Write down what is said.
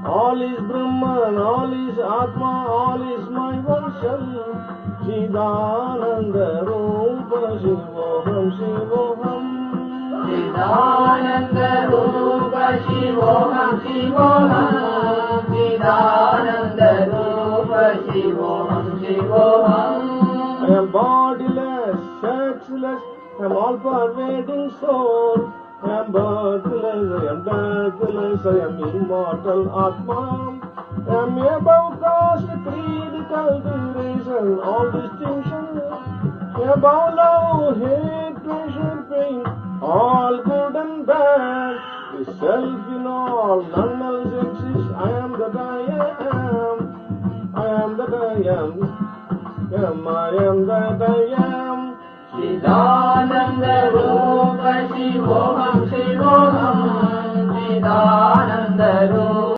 All is Brahman, all is Atma, all is my version. Chidananda Rupa Shivoham Shivoham. Chidananda Rupa Shivoham Shivoham. Chidananda Rupa Shivoham Shivoham. I am bodiless, sexless, I am all-pervading soul. I am birthless, I am deathless, I am immortal Atma. I am above caste, creed, cultivation, all distinction. Above love, hate, pleasure, pain, all good and bad. The self in all, none else exists. I am that I am. I am that I am. I am that I am. Chidananda Rupa Shivoham Shivoham. Chidananda Rupa